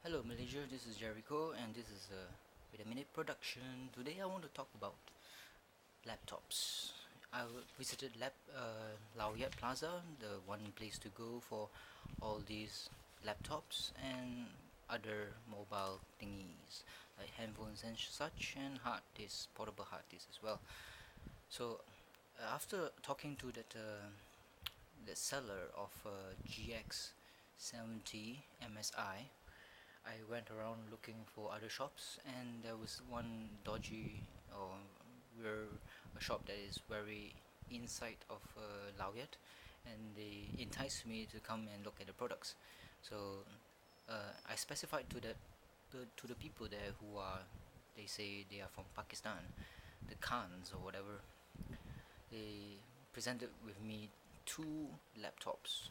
Hello Malaysia, this is Gerryko and this is a Wait a Minute production. Today I want to talk about laptops. Visited Laoyat Plaza, the one place to go for all these laptops and other mobile thingies like handphones and such, and hard disks, portable hard disks as well. So after talking to the seller of GX70 MSI, I went around looking for other shops, and there was one dodgy or where a shop that is very inside of Laoyat, and they enticed me to come and look at the products. So I specified to the people there who are, they say they are from Pakistan, the Khans or whatever. They presented with me laptops,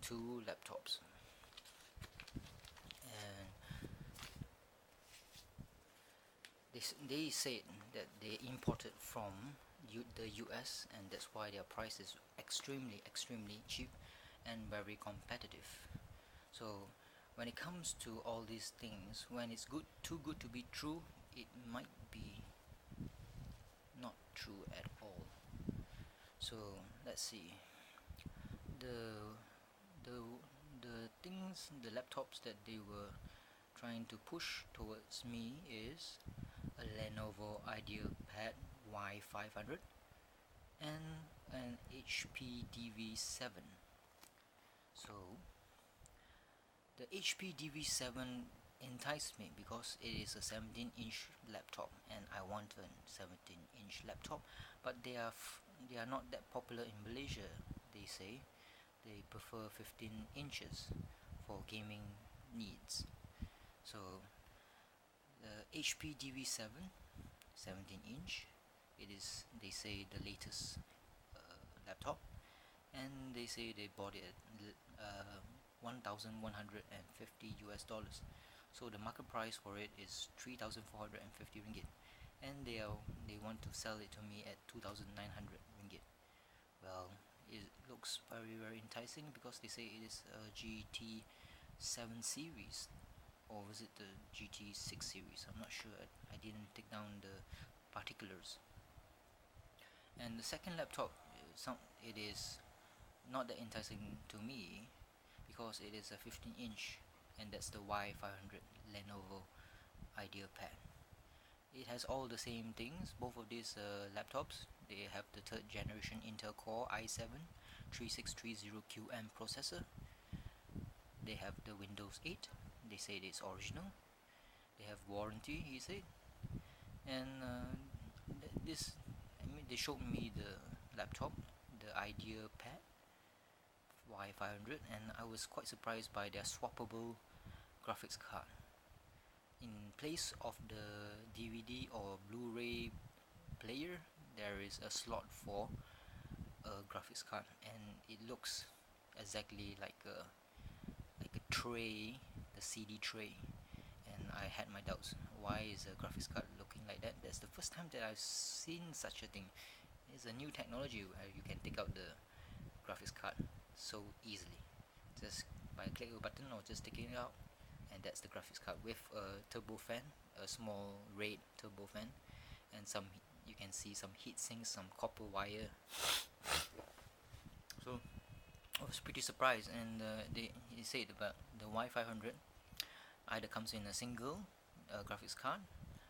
two laptops, and they said that they imported from the US, and that's why their price is extremely cheap and very competitive. So when it comes to all these things, when it's too good to be true, it might be not true at all. So let's see. The the laptops that they were trying to push towards me is a Lenovo Ideapad Y500 and an HP DV7. So the HP DV7 enticed me because it is a 17-inch laptop, and I want a 17-inch laptop, but they are not that popular in Malaysia. They say they prefer 15 inches for gaming needs. So the HP DV7 17-inch, it is, they say, the latest laptop, and they say they bought it at 1,150 US dollars. So the market price for it is 3,450 ringgit, and they want to sell it to me at 2,900 ringgit. Well, it looks very enticing because they say it is a GT7 series, or was it the GT6 series? I'm not sure. I didn't take down the particulars. And the second laptop, it is not that enticing to me because it is a 15-inch, and that's the Y500 Lenovo Ideapad. It has all the same things. Both of these laptops, they have the third generation Intel Core i7 3630QM processor. They have the Windows 8. They say it's original. They have warranty, he said. And they showed me the laptop, the Ideapad Y500, and I was quite surprised by their swappable graphics card. In place of the DVD or Blu-ray player, there is a slot for a graphics card, and it looks exactly like a tray, the CD tray. And I had my doubts, why is a graphics card looking like that? That's the first time that I've seen such a thing. It's a new technology where you can take out the graphics card so easily, just by click a button or just taking it out, and that's the graphics card with a turbo fan, a small red turbo fan, and you can see some heat sinks, some copper wire. So I was pretty surprised, and he said about the Y500 either comes in a single graphics card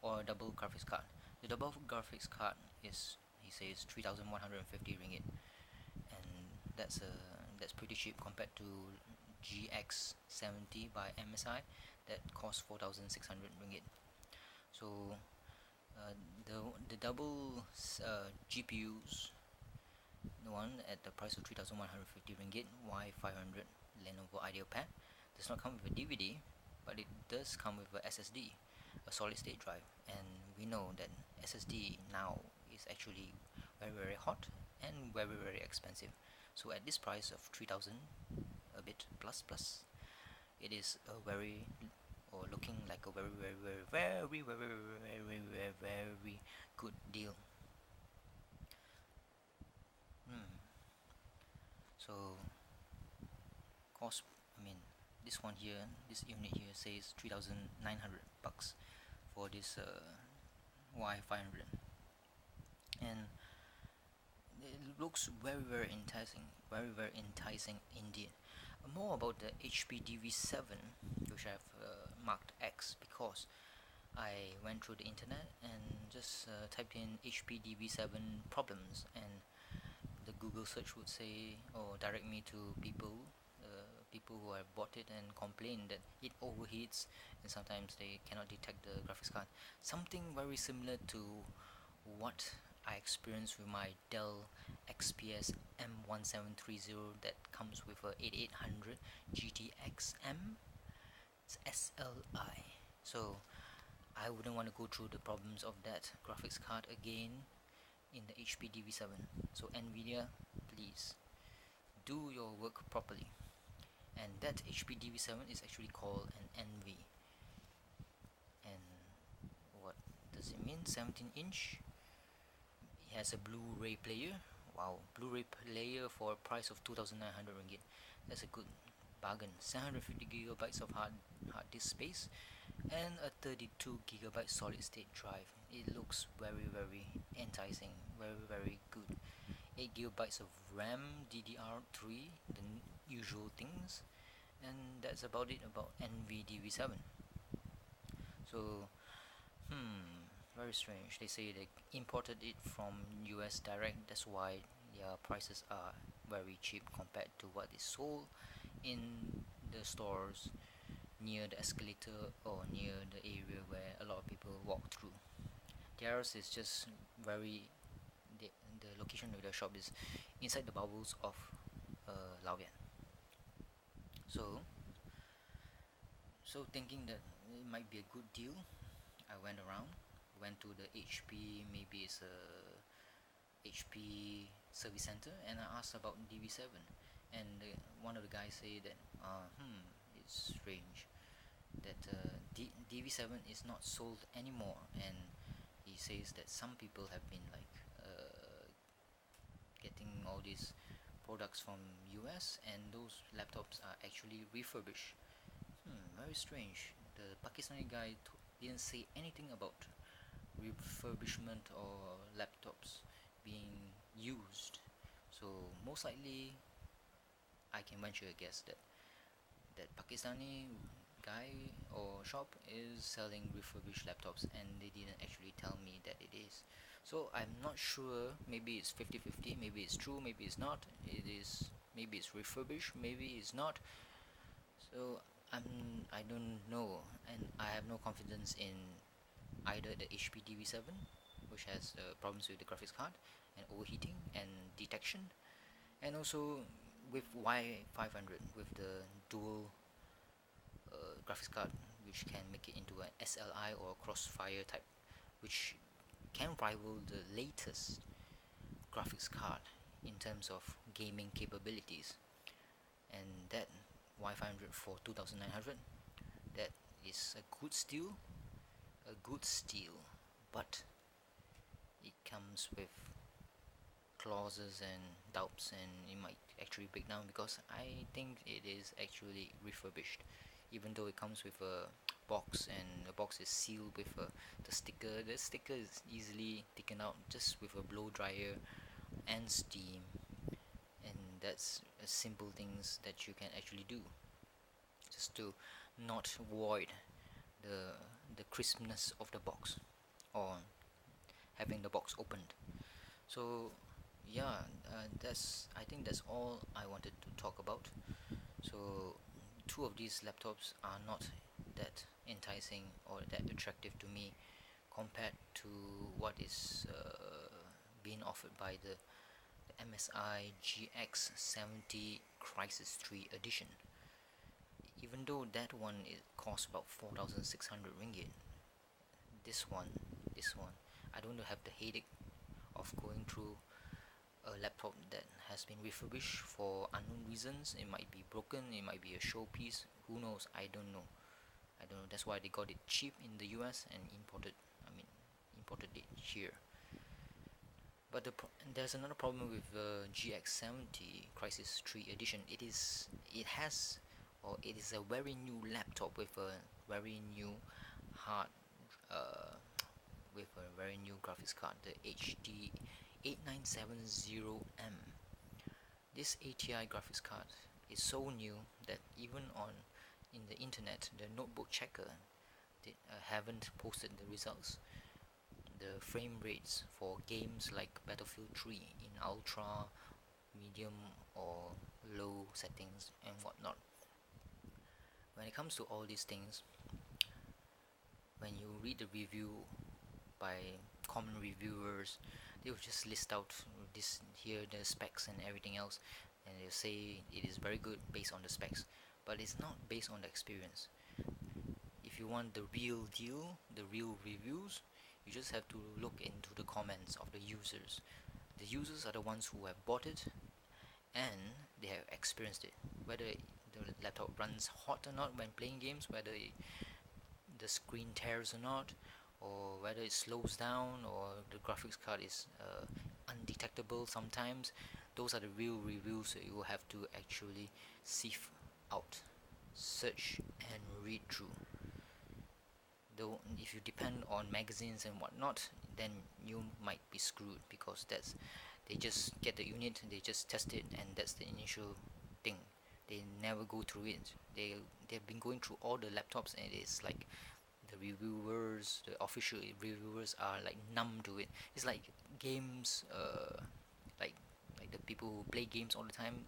or a double graphics card. The double graphics card is, he says, 3,150 ringgit, and that's pretty cheap compared to GX70 by MSI that costs 4,600 ringgit. So the double GPUs, the one at the price of 3,150 ringgit, Y500 Lenovo Ideapad, does not come with a DVD, but it does come with a SSD, a solid state drive, and we know that SSD now is actually very hot and very expensive. So at this price of 3,000 a bit plus, it is a very, or looking like a very good deal. So cost, I mean, this one here, this unit here says 3,900 bucks for this Y500, and it looks very enticing indeed. More about the HP DV7, which I've marked X because I went through the internet and just typed in HP DV7 problems, and the Google search would say or direct me to people who have bought it and complain that it overheats and sometimes they cannot detect the graphics card. Something very similar to what I experienced with my Dell XPS M1730 that comes with a 8800 GTX-M SLI. So I wouldn't want to go through the problems of that graphics card again in the HP DV7. So Nvidia, please do your work properly. And that HP DV7 is actually called an NV. And what does it mean? 17-inch. It has a Blu-ray player. Wow, Blu-ray player for a price of 2,900 ringgit. That's a good bargain. 750 gigabytes of hard disk space and a 32 gigabyte solid state drive. It looks very enticing, very good. 8 gigabytes of RAM, DDR3, the usual things, and that's about it about NVDV7. So very strange. They say they imported it from US direct, that's why their prices are very cheap compared to what is sold in the stores near the escalator or near the area where a lot of people walk through. Theirs is just very the location of the shop is inside the bubbles of Lao Viet. So thinking that it might be a good deal, I went to the HP, maybe it's a HP service center, and I asked about DV7, and one of the guys said that it's strange that DV7 is not sold anymore, and he says that some people have been like getting all these products from US, and those laptops are actually refurbished. Very strange. The Pakistani guy didn't say anything about refurbishment or laptops being used. So most likely, I can venture a guess that Pakistani guy or shop is selling refurbished laptops, and they didn't actually tell me that it is. So I'm not sure. Maybe it's 50-50. Maybe it's true. Maybe it's not. It is. Maybe it's refurbished. Maybe it's not. So I don't know, and I have no confidence in either the HP DV7, which has problems with the graphics card and overheating and detection, and also with Y500 with the dual graphics card, which can make it into an SLI or Crossfire type, which can rival the latest graphics card in terms of gaming capabilities. And that Y500 for 2,900, that is a good steal, but it comes with clauses and doubts, and it might actually break down because I think it is actually refurbished, even though it comes with a box, and the box is sealed with the sticker. The sticker is easily taken out just with a blow dryer and steam, and that's simple things that you can actually do just to not void the crispness of the box or having the box opened. So yeah, I think that's all I wanted to talk about. So two of these laptops are not that enticing or that attractive to me compared to what is being offered by the MSI GX70 Crisis 3 edition. Even though that one it costs about 4,600 ringgit, this one I don't have the headache of going through a laptop that has been refurbished for unknown reasons. It might be broken, it might be a showpiece, who knows. I don't know. That's why they got it cheap in the US and imported it here. But there's another problem with the GX70 Crisis 3 edition. It has or it is a very new laptop with a very new hard uh, with a very new graphics card, the HD 8970M. This ATI graphics card is so new that even on in the internet, the notebook checker haven't posted the results. The frame rates for games like Battlefield 3 in ultra, medium or low settings and whatnot. When it comes to all these things, when you read the review by common reviewers, they will just list out this here, the specs and everything else, and they'll say it is very good based on the specs, but it's not based on the experience. If you want the real deal, the real reviews, you just have to look into the comments of the users. The users are the ones who have bought it and they have experienced it, whether the laptop runs hot or not when playing games, whether the screen tears or not, or whether it slows down, or the graphics card is undetectable sometimes. Those are the real reviews that you will have to actually sift out, search and read through. Though if you depend on magazines and whatnot, then you might be screwed, because they just get the unit, they just test it, and that's the initial thing. They never go through it. They've been going through all the laptops, and it's like the reviewers, the official reviewers are like numb to it. It's like games, like the people who play games all the time.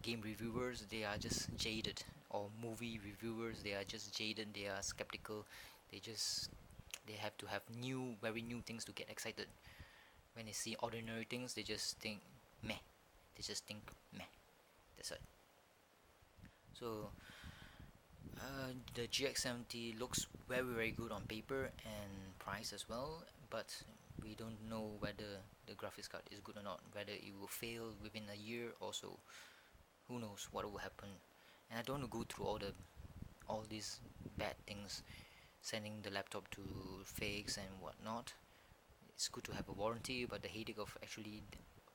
Game reviewers, they are just jaded, or movie reviewers, they are just jaded. They are skeptical. They have to have very new things to get excited. When they see ordinary things, they just think meh. That's it. So the GX70 looks very good on paper and price as well, but we don't know whether the graphics card is good or not, whether it will fail within a year or so. Who knows what will happen. And I don't want to go through all these bad things, sending the laptop to fakes and whatnot. It's good to have a warranty, but the headache of actually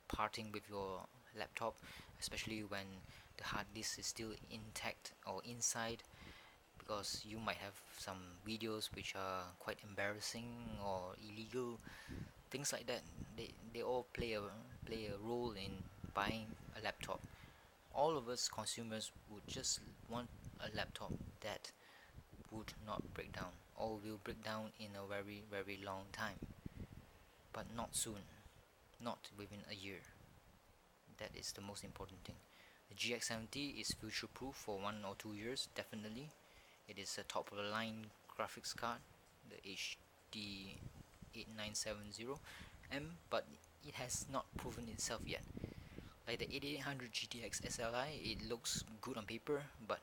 parting with your laptop, especially when the hard disk is still intact or inside, because you might have some videos which are quite embarrassing or illegal, things like that. They all play a role in buying a laptop. All of us consumers would just want a laptop that would not break down, or will break down in a very long time, but not soon, not within a year. That is the most important thing. The GX70 is future proof for 1 or 2 years, definitely. It is a top of the line graphics card, the HD 8970M, but it has not proven itself yet. Like the 8800 GTX SLI, it looks good on paper, but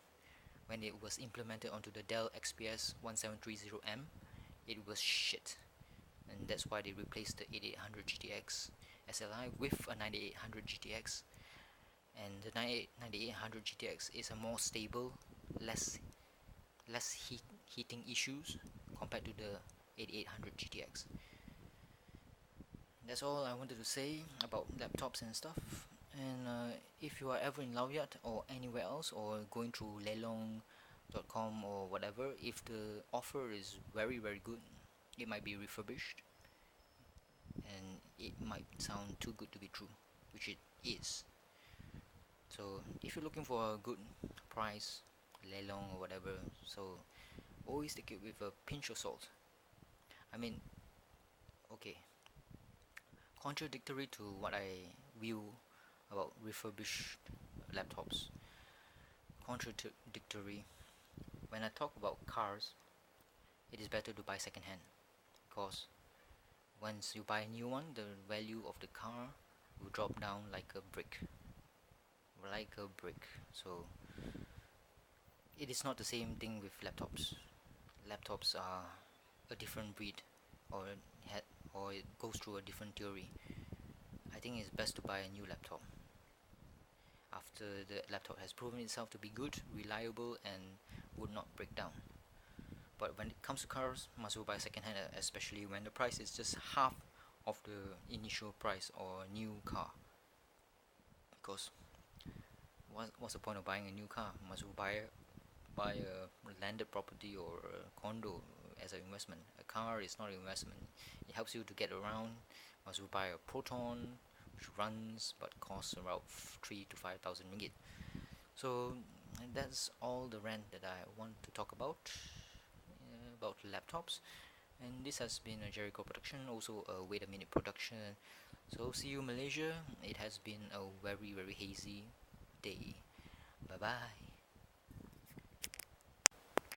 when it was implemented onto the Dell XPS 1730M, it was shit. And that's why they replaced the 8800 GTX SLI with a 9800 GTX. And the 9800 GTX is a more stable, less heating issues compared to the 8800 GTX. That's all I wanted to say about laptops and stuff. And if you are ever in Laoyat or anywhere else, or going through lelong.com or whatever, if the offer is very good, it might be refurbished, and it might sound too good to be true, which it is. So if you're looking for a good price, lelong or whatever, so always take it with a pinch of salt. I mean, okay, contradictory to what I view about refurbished laptops, contradictory, when I talk about cars, it is better to buy second hand, because once you buy a new one, the value of the car will drop down like a brick. So it is not the same thing with laptops. Laptops are a different breed, or it goes through a different theory. I think it's best to buy a new laptop after the laptop has proven itself to be good, reliable, and would not break down. But when it comes to cars, must you buy second hand, especially when the price is just half of the initial price or new car, because what's the point of buying a new car? Must you buy a landed property or a condo as an investment? A car is not an investment. It helps you to get around. Must you buy a Proton which runs but costs around 3 to 5,000 ringgit? So that's all the rant that I want to talk about laptops. And this has been a Gerryko production, also a Wait a Minute production. So see you Malaysia. It has been a very hazy day. Bye bye.